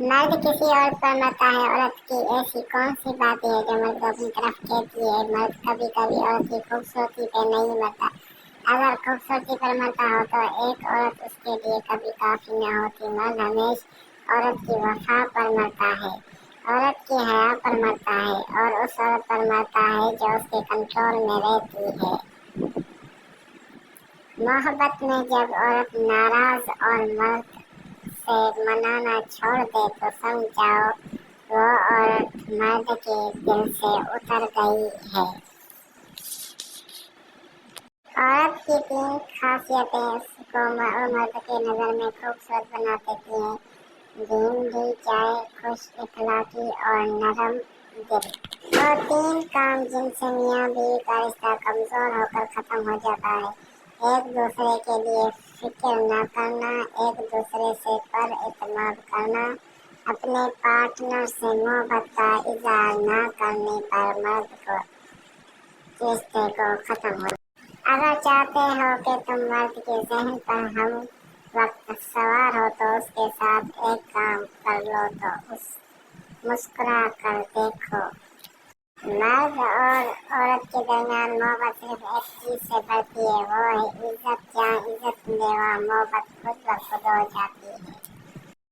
مرد کسی عورت پر مرتا ہے، عورت کی ایسی کون سی باتیں ہیں جو مرد کو اپنی طرف کھینچتی ہے؟ مرد کبھی کبھی عورت کی خوبصورتی پہ نہیں مرتا، اگر خوبصورتی پر مرتا ہو تو ایک عورت اس کے لیے کبھی کافی نہ ہوتی۔ مرد ہمیشہ عورت کی وفا پر مرتا ہے، عورت کی حیا پر مرتا ہے اور اس عورت پر مرتا ہے جو اس کے کنٹرول میں رہتی ہے۔ محبت میں جب عورت ناراض اور مرد سے منانا چھوڑ دے تو سمجھ جاؤ وہ عورت مرد کے دل سے اتر گئی ہے۔ عورت کی 3 خاصیتیں اس کو مرد کی نظر میں خوبصورت بنا دیتی ہیں: دین بھی چاہے، خوش اخلاقی اور نرم دل۔ وہ 3 کام جن سے میاں بیوی کا رشتہ کمزور ہو کر ختم ہو جاتا ہے: ایک دوسرے کے لیے فکر نہ کرنا، ایک دوسرے سے پر اعتماد کرنا، اپنے پارٹنر سے محبت کا اظہار نہ کرنے پر مرد کو رشتے کو ختم ہو۔ اگر چاہتے ہو کہ تم مرد کے ذہن پر ہم وقت سوار ہو تو اس کے ساتھ ایک کام کر لو تو مسکرا کر دیکھو۔ مرد اور عورت کے درمیان محبت صرف ایک چیز سے بڑھتی ہے، وہ ہے عزت۔ جہاں عزت ملے وہاں محبت خود بخود ہو جاتی ہے۔